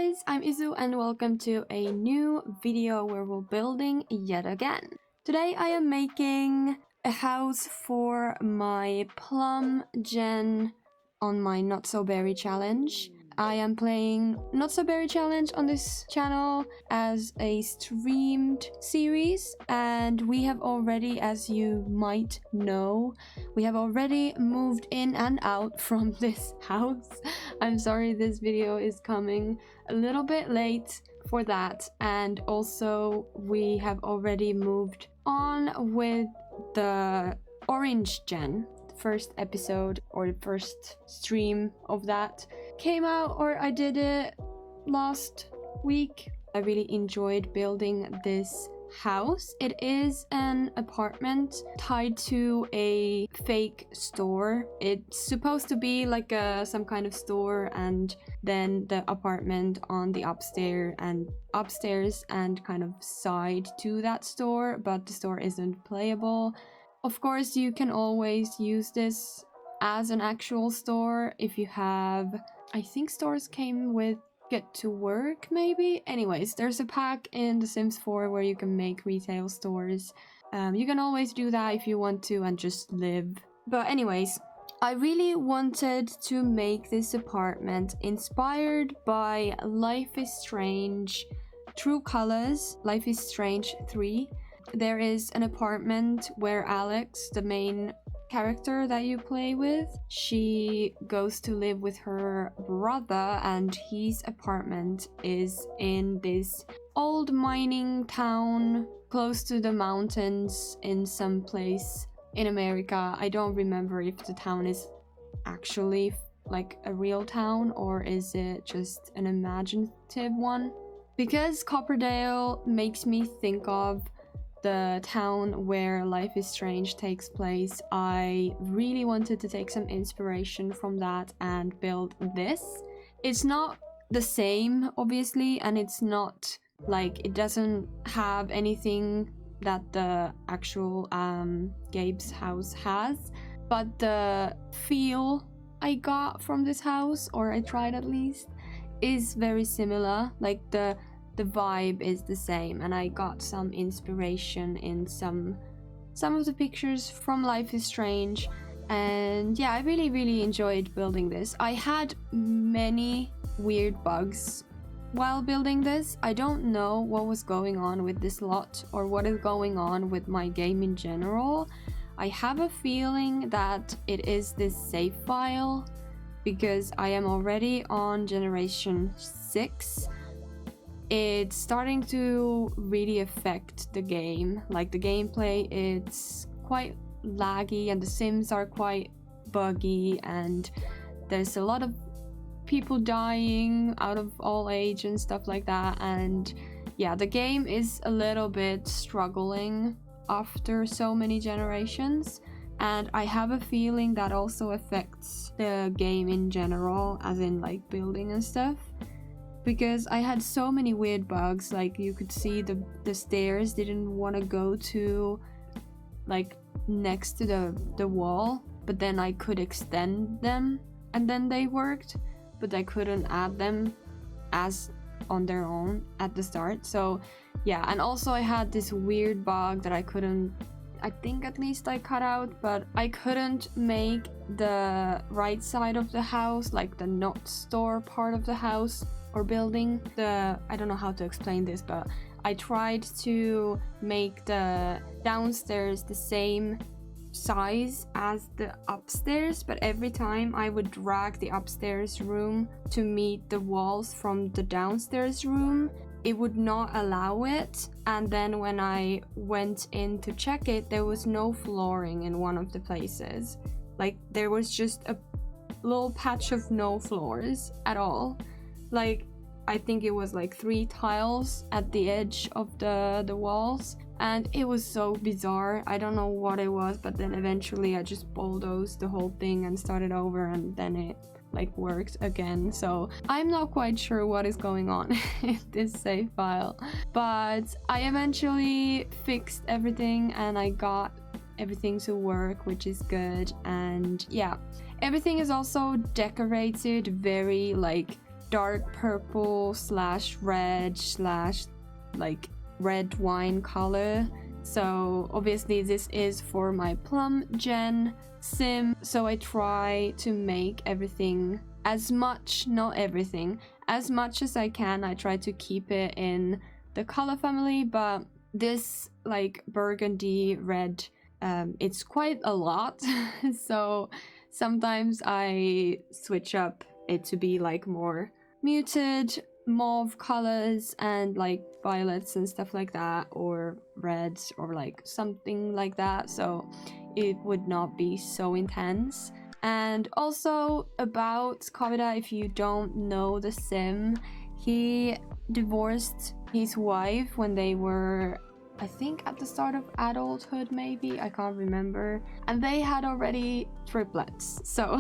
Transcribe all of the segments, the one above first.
guys, I'm Izu and welcome to a new video where we're building yet again. Today I am making a house for my plum gen on my Not So Berry challenge. I am playing Not So Berry challenge on this channel as a streamed series, and we have already, as you might know, we have already moved in and out from this house. I'm sorry this video is coming a little bit late for that, and also we have already moved on with the orange gen. First episode or the first stream of that came out, or I did it last week. I really enjoyed building this house. It is an apartment tied to a fake store. It's supposed to be like some kind of store, and then the apartment on the upstairs and kind of side to that store, but the store isn't playable. Of course, you can always use this as an actual store if you have, I think stores came with Get to Work maybe? Anyways, there's a pack in The Sims 4 where you can make retail stores. You can always do that if you want to and just live. But anyways, I really wanted to make this apartment inspired by Life is Strange True Colors, Life is Strange 3. There is an apartment where Alex, the main character that you play with, she goes to live with her brother, and his apartment is in this old mining town close to the mountains in some place in America. I don't remember if the town is actually like a real town or is it just an imaginative one. Because Copperdale makes me think of the town where Life is Strange takes place, I really wanted to take some inspiration from that and build this. It's not the same, obviously, and it's not like, it doesn't have anything that the actual Gabe's house has, but the feel I got from this house, or I tried at least, is very similar. Like the vibe is the same, and I got some inspiration in some of the pictures from Life is Strange. And yeah, I really enjoyed building this. I had many weird bugs while building this. I don't know what was going on with this lot or what is going on with my game in general. I have a feeling that it is this save file because I am already on generation 6. It's starting to really affect the game. Like the gameplay, it's quite laggy and the Sims are quite buggy, and there's a lot of people dying out of all age and stuff like that. And yeah, the game is a little bit struggling after so many generations, and I have a feeling that also affects the game in general, as in like building and stuff. Because I had so many weird bugs, like you could see the stairs didn't want to go to like next to the wall, but then I could extend them and then they worked, but I couldn't add them as on their own at the start. So yeah, and also I had this weird bug that I couldn't, I think at least I cut out, but I couldn't make the right side of the house, like the not store part of the house or building, I don't know how to explain this, but I tried to make the downstairs the same size as the upstairs, but every time I would drag the upstairs room to meet the walls from the downstairs room, it would not allow it. And then when I went in to check it, there was no flooring in one of the places. Like there was just a little patch of no floors at all. Like I think it was like 3 tiles at the edge of the walls, and it was so bizarre. I don't know what it was, but then eventually I just bulldozed the whole thing and started over, and then it like worked again. So I'm not quite sure what is going on in this save file, but I eventually fixed everything and I got everything to work, which is good. And yeah, everything is also decorated very like dark purple slash red slash like red wine color. So obviously this is for my plum gen sim, so I try to make everything as much, not everything, as much as I can. I try to keep it in the color family, but this like burgundy red, it's quite a lot. So sometimes I switch up it to be like more muted mauve colors and like violets and stuff like that, or reds or like something like that, so it would not be so intense. And also about Kovidar, if you don't know the sim, he divorced his wife when they were, I think, at the start of adulthood, maybe, I can't remember, and they had already triplets. So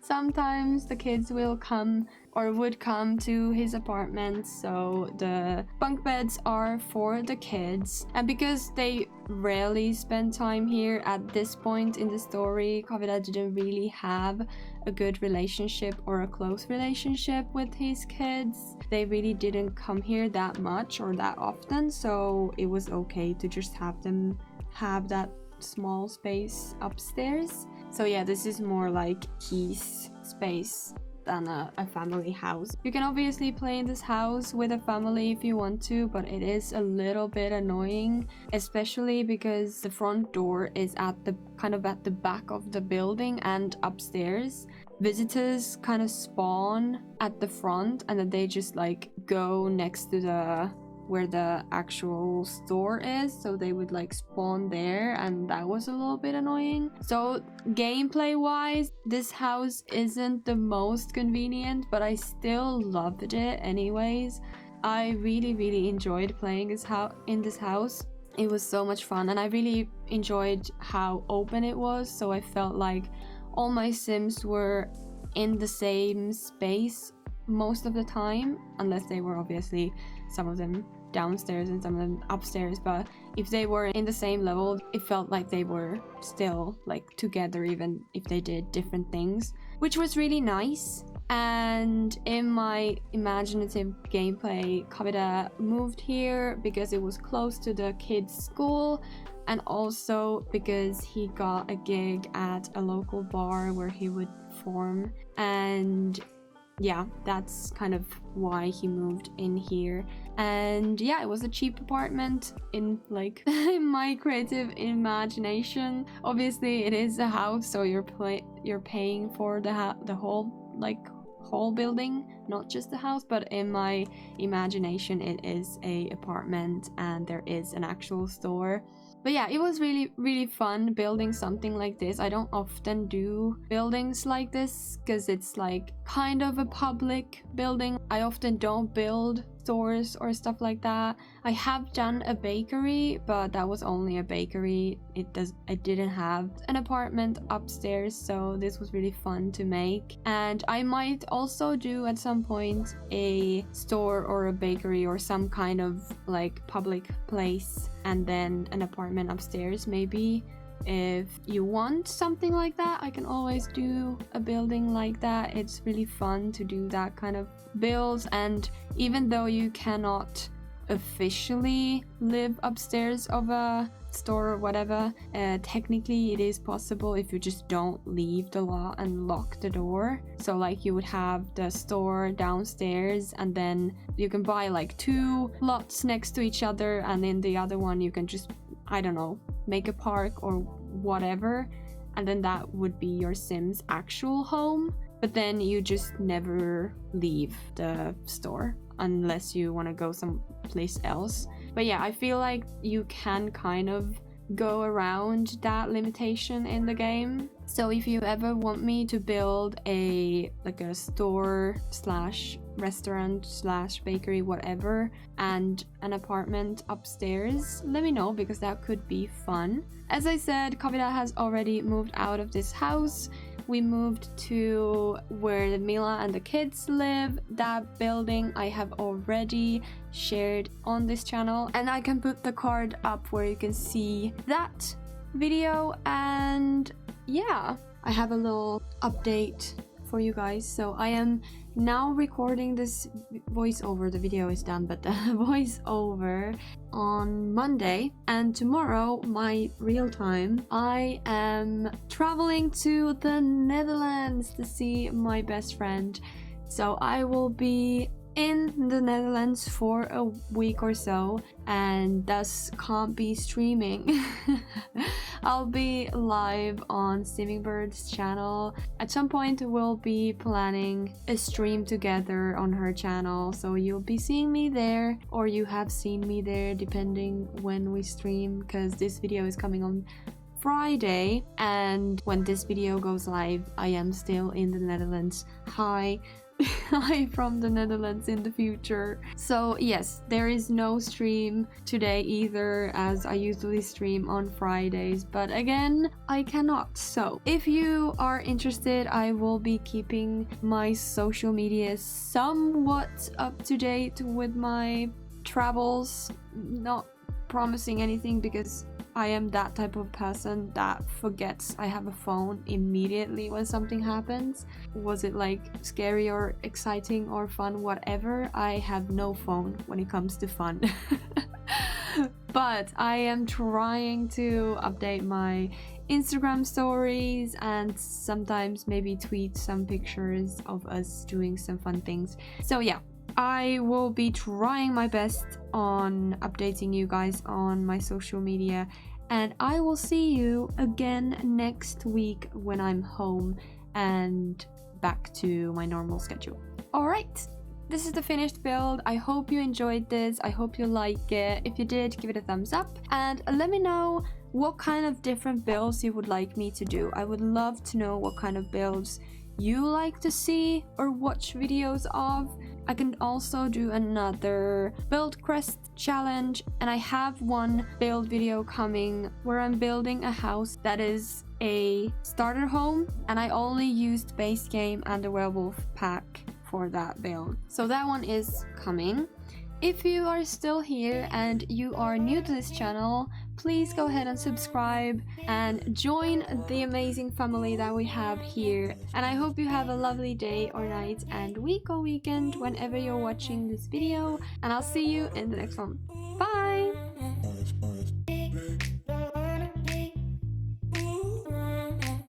sometimes the kids will come or would come to his apartment, so the bunk beds are for the kids. And because they rarely spend time here at this point in the story, Kovidar didn't really have a good relationship or a close relationship with his kids. They really didn't come here that much or that often, so it was okay to just have them have that small space upstairs. So yeah, this is more like his space than a family house. You can obviously play in this house with a family if you want to, but it is a little bit annoying, especially because the front door is at the kind of at the back of the building and upstairs. Visitors kind of spawn at the front and then they just like go next to the where the actual store is, so they would like spawn there, and that was a little bit annoying. So gameplay wise, this house isn't the most convenient, but I still loved it anyways. I really enjoyed playing in this house. It was so much fun, and I really enjoyed how open it was, so I felt like all my sims were in the same space most of the time, unless they were obviously some of them downstairs and some of them upstairs, but if they were in the same level, it felt like they were still like together even if they did different things, which was really nice. And in my imaginative gameplay, Kovidar moved here because it was close to the kids' school, and also because he got a gig at a local bar where he would perform, and yeah, that's kind of why he moved in here. And yeah, it was a cheap apartment in like in my creative imagination. Obviously it is a house, so you're paying for the whole building, not just the house, but in my imagination it is a apartment and there is an actual store. But yeah, it was really fun building something like this. I don't often do buildings like this because it's like kind of a public building. I often don't build stores or stuff like that. I have done a bakery, but that was only a bakery. I didn't have an apartment upstairs, so this was really fun to make. And I might also do at some point a store or a bakery or some kind of like public place and then an apartment upstairs. Maybe if you want something like that, I can always do a building like that. It's really fun to do that kind of builds, and even though you cannot officially live upstairs of a store or whatever, technically it is possible if you just don't leave the lot and lock the door. So like you would have the store downstairs and then you can buy like 2 lots next to each other, and in the other one you can just, I don't know, make a park or whatever, and then that would be your Sim's actual home. But then you just never leave the store unless you want to go someplace else. But yeah, I feel like you can kind of go around that limitation in the game. So if you ever want me to build a store slash restaurant slash bakery, whatever, and an apartment upstairs, let me know, because that could be fun. As I said, Kovidar has already moved out of this house. We moved to where Mila and the kids live. That building I have already shared on this channel, and I can put the card up where you can see that video. And yeah, I have a little update for you guys. So I am now recording this voiceover. The video is done, but the voiceover on Monday, and tomorrow, my real time, I am traveling to the Netherlands to see my best friend. So I will be in the Netherlands for a week or so, and thus can't be streaming. I'll be live on Steaming Bird's channel. At some point we'll be planning a stream together on her channel, so you'll be seeing me there, or you have seen me there depending when we stream, because this video is coming on Friday, and when this video goes live I am still in the Netherlands. Hi. Hi from the Netherlands in the future. So yes, there is no stream today either, as I usually stream on Fridays, but again, I cannot. So if you are interested, I will be keeping my social media somewhat up to date with my travels. Not promising anything, because I am that type of person that forgets I have a phone immediately when something happens. Was it like scary or exciting or fun, whatever, I have no phone when it comes to fun. But I am trying to update my Instagram stories and sometimes maybe tweet some pictures of us doing some fun things. So yeah, I will be trying my best on updating you guys on my social media, and I will see you again next week when I'm home and back to my normal schedule. Alright, this is the finished build. I hope you enjoyed this. I hope you like it. If you did, give it a thumbs up and let me know what kind of different builds you would like me to do. I would love to know what kind of builds you like to see or watch videos of. I can also do another build quest challenge, and I have one build video coming where I'm building a house that is a starter home, and I only used base game and the werewolf pack for that build. So that one is coming. If you are still here and you are new to this channel, please go ahead and subscribe and join the amazing family that we have here. And I hope you have a lovely day or night and week or weekend whenever you're watching this video. And I'll see you in the next one. Bye!